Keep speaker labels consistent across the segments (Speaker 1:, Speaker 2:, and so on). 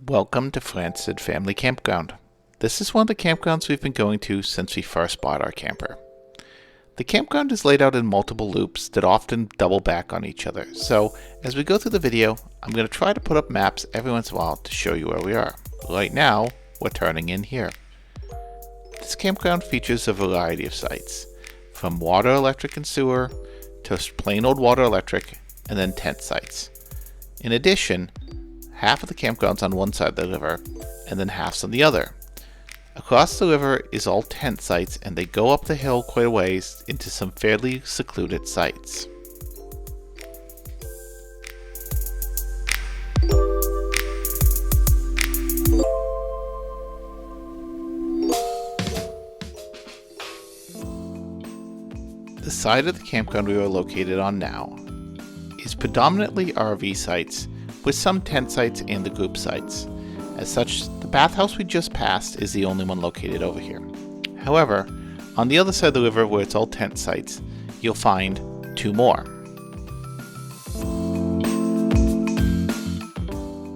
Speaker 1: Welcome to Franstead Family Campground. This is one of the campgrounds we've been going to since we first bought our camper. The campground is laid out in multiple loops that often double back on each other, so as we go through the video, I'm going to try to put up maps every once in a while to show you where we are. Right now, we're turning in here. This campground features a variety of sites, from water, electric, and sewer, to plain old water electric, and then tent sites. In addition, half of the campground's on one side of the river, and then half's on the other. Across the river is all tent sites, and they go up the hill quite a ways into some fairly secluded sites. The side of the campground we are located on now is predominantly RV sites, with some tent sites and the group sites. As such, the bathhouse we just passed is the only one located over here. However, on the other side of the river where it's all tent sites, you'll find two more.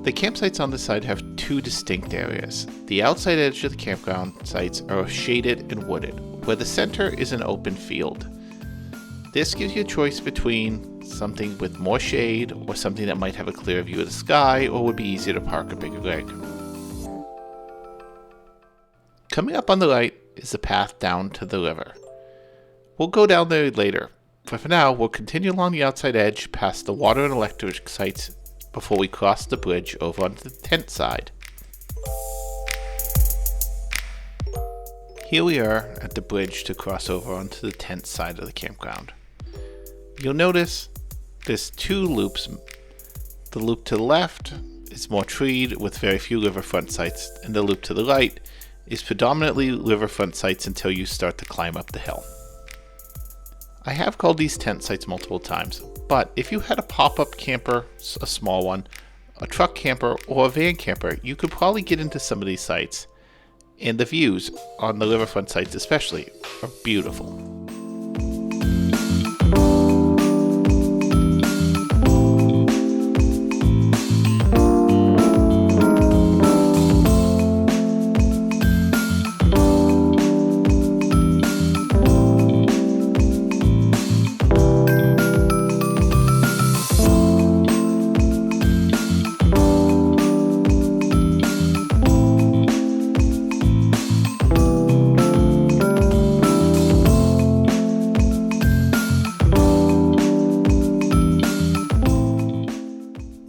Speaker 1: The campsites on this side have two distinct areas. The outside edge of the campground sites are shaded and wooded, where the center is an open field. This gives you a choice between something with more shade or something that might have a clear view of the sky or would be easier to park a bigger rig. Coming up on the right is the path down to the river. We'll go down there later, but for now we'll continue along the outside edge past the water and electric sites before we cross the bridge over onto the tent side. Here we are at the bridge to cross over onto the tent side of the campground. You'll notice there's two loops. The loop to the left is more treed with very few riverfront sites, and the loop to the right is predominantly riverfront sites until you start to climb up the hill. I have called these tent sites multiple times, but if you had a pop-up camper, a small one, a truck camper, or a van camper, you could probably get into some of these sites, and the views on the riverfront sites especially are beautiful.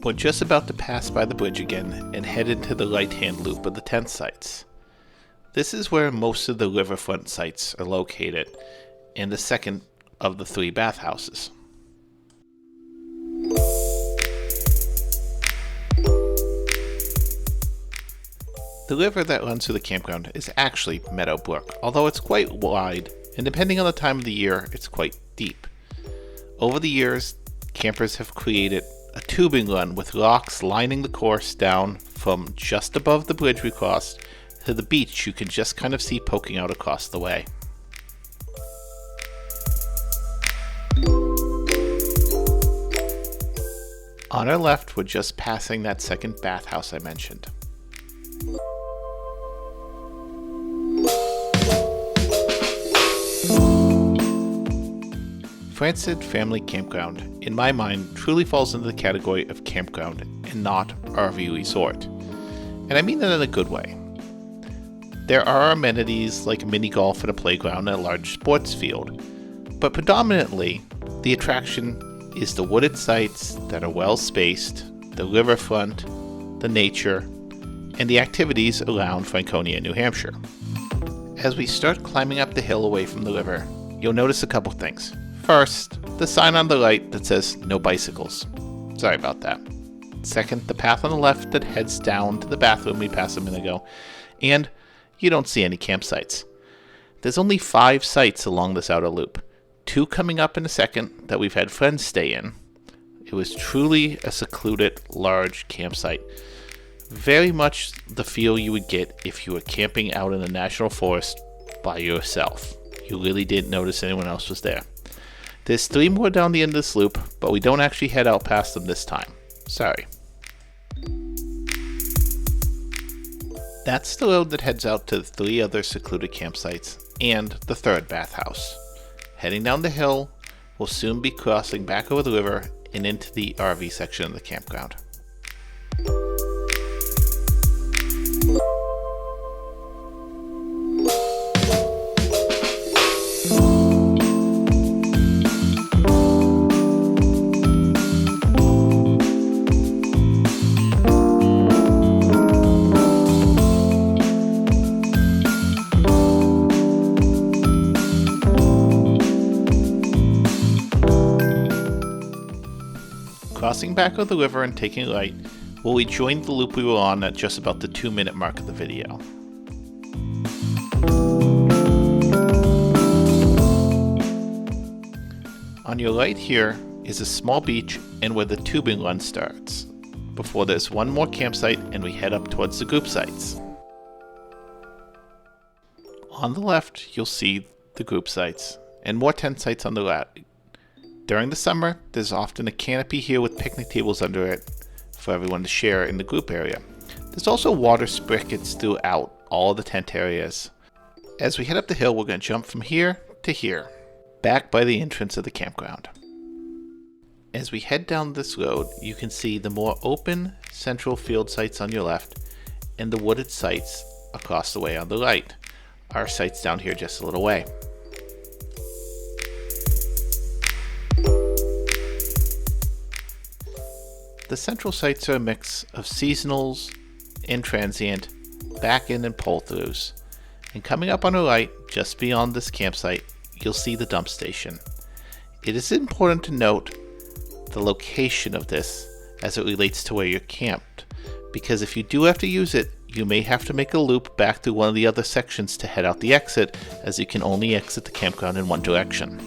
Speaker 1: We're just about to pass by the bridge again and head into the right-hand loop of the tent sites. This is where most of the riverfront sites are located, and the second of the three bathhouses. The river that runs through the campground is actually Meadow Brook, although it's quite wide, and depending on the time of the year, it's quite deep. Over the years, campers have created a tubing run with rocks lining the course down from just above the bridge we crossed to the beach you can just kind of see poking out across the way. On our left, we're just passing that second bathhouse I mentioned. Franstead Family Campground, in my mind, truly falls into the category of campground and not RV resort. And I mean that in a good way. There are amenities like mini golf and a playground and a large sports field, but predominantly the attraction is the wooded sites that are well spaced, the riverfront, the nature, and the activities around Franconia, New Hampshire. As we start climbing up the hill away from the river, you'll notice a couple things. First, the sign on the right that says no bicycles. Sorry about that. Second, the path on the left that heads down to the bathroom we passed a minute ago. And you don't see any campsites. There's only 5 sites along this outer loop. 2 coming up in a second that we've had friends stay in. It was truly a secluded, large campsite. Very much the feel you would get if you were camping out in a national forest by yourself. You really didn't notice anyone else was there. There's 3 more down the end of this loop, but we don't actually head out past them this time. Sorry. That's the road that heads out to the 3 other secluded campsites and the 3rd bathhouse. Heading down the hill, we'll soon be crossing back over the river and into the RV section of the campground. Crossing back over the river and taking a right, we'll rejoin the loop we were on at just about the 2-minute mark of the video. On your right here is a small beach and where the tubing run starts, before there's one more campsite and we head up towards the group sites. On the left, you'll see the group sites and more tent sites on the left. During the summer, there's often a canopy here with picnic tables under it for everyone to share in the group area. There's also water spigots throughout all the tent areas. As we head up the hill, we're going to jump from here to here, back by the entrance of the campground. As we head down this road, you can see the more open central field sites on your left and the wooded sites across the way on the right. Our sites down here just a little way. The central sites are a mix of seasonals and transient, back-in and pull-throughs. And coming up on the right, just beyond this campsite, you'll see the dump station. It is important to note the location of this as it relates to where you're camped, because if you do have to use it, you may have to make a loop back through one of the other sections to head out the exit, as you can only exit the campground in one direction.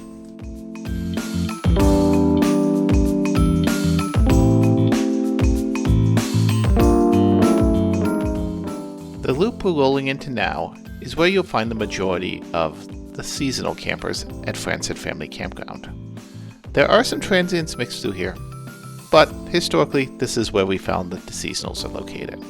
Speaker 1: The loop we're rolling into now is where you'll find the majority of the seasonal campers at Franstead Family Campground. There are some transients mixed through here, but historically this is where we found that the seasonals are located.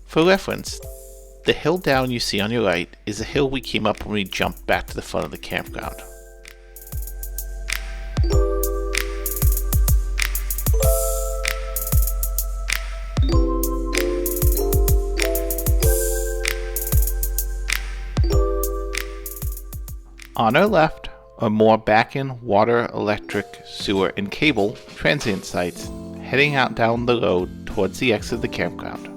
Speaker 1: For reference, the hill down you see on your right is the hill we came up when we jumped back to the front of the campground. On our left are more back-in water, electric, sewer, and cable transient sites heading out down the road towards the exit of the campground.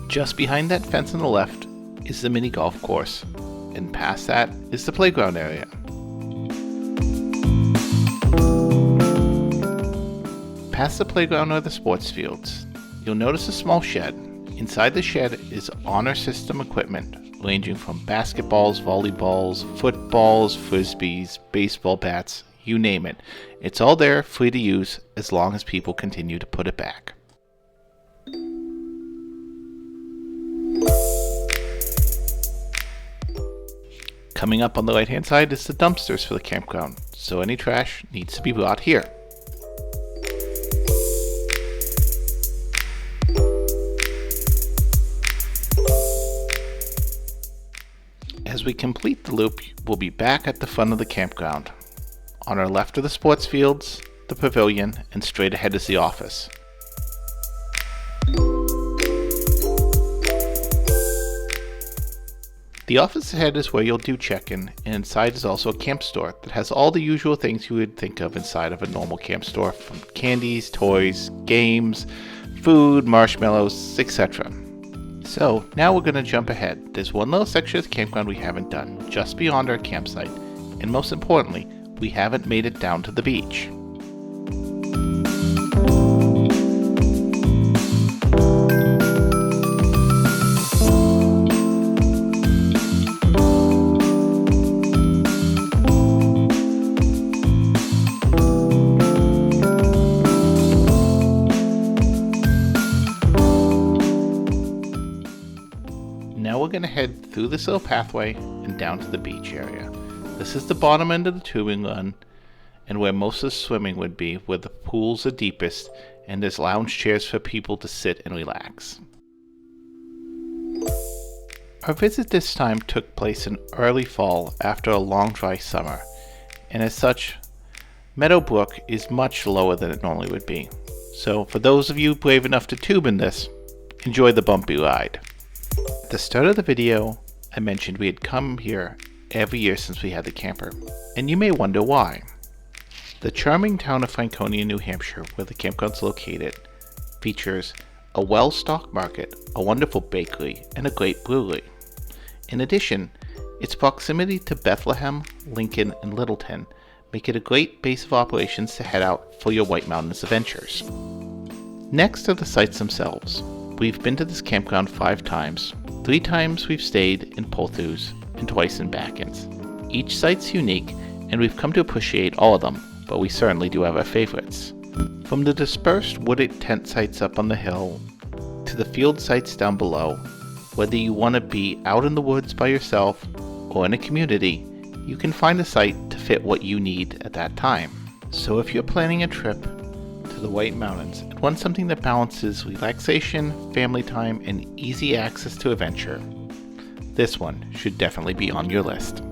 Speaker 1: Just behind that fence on the left is the mini golf course, and past that is the playground area. Past the playground are the sports fields. You'll notice a small shed. Inside the shed is honor system equipment ranging from basketballs, volleyballs, footballs, frisbees, baseball bats, you name it. It's all there, free to use, as long as people continue to put it back. Coming up on the right hand side is the dumpsters for the campground, so any trash needs to be brought here. As we complete the loop, we'll be back at the front of the campground. On our left are the sports fields, the pavilion, and straight ahead is the office. The office ahead is where you'll do check-in, and inside is also a camp store that has all the usual things you would think of inside of a normal camp store, from candies, toys, games, food, marshmallows, etc. So now we're going to jump ahead. There's one little section of the campground we haven't done, just beyond our campsite, and most importantly, we haven't made it down to the beach. Now we're going to head through this little pathway and down to the beach area. This is the bottom end of the tubing run, and where most of the swimming would be, where the pools are deepest, and there's lounge chairs for people to sit and relax. Our visit this time took place in early fall after a long dry summer, and as such, Meadowbrook is much lower than it normally would be. So for those of you brave enough to tube in this, enjoy the bumpy ride. At the start of the video, I mentioned we had come here every year since we had the camper, and you may wonder why. The charming town of Franconia, New Hampshire, where the campground's located, features a well-stocked market, a wonderful bakery, and a great brewery. In addition, its proximity to Bethlehem, Lincoln, and Littleton make it a great base of operations to head out for your White Mountains adventures. Next are the sites themselves. We've been to this campground 5 times. 3 times we've stayed in Pothos and twice in Backens. Each site's unique, and we've come to appreciate all of them, but we certainly do have our favorites. From the dispersed wooded tent sites up on the hill to the field sites down below, whether you want to be out in the woods by yourself or in a community, you can find a site to fit what you need at that time. So if you're planning a trip to the White Mountains and want something that balances relaxation, family time, and easy access to adventure, this one should definitely be on your list.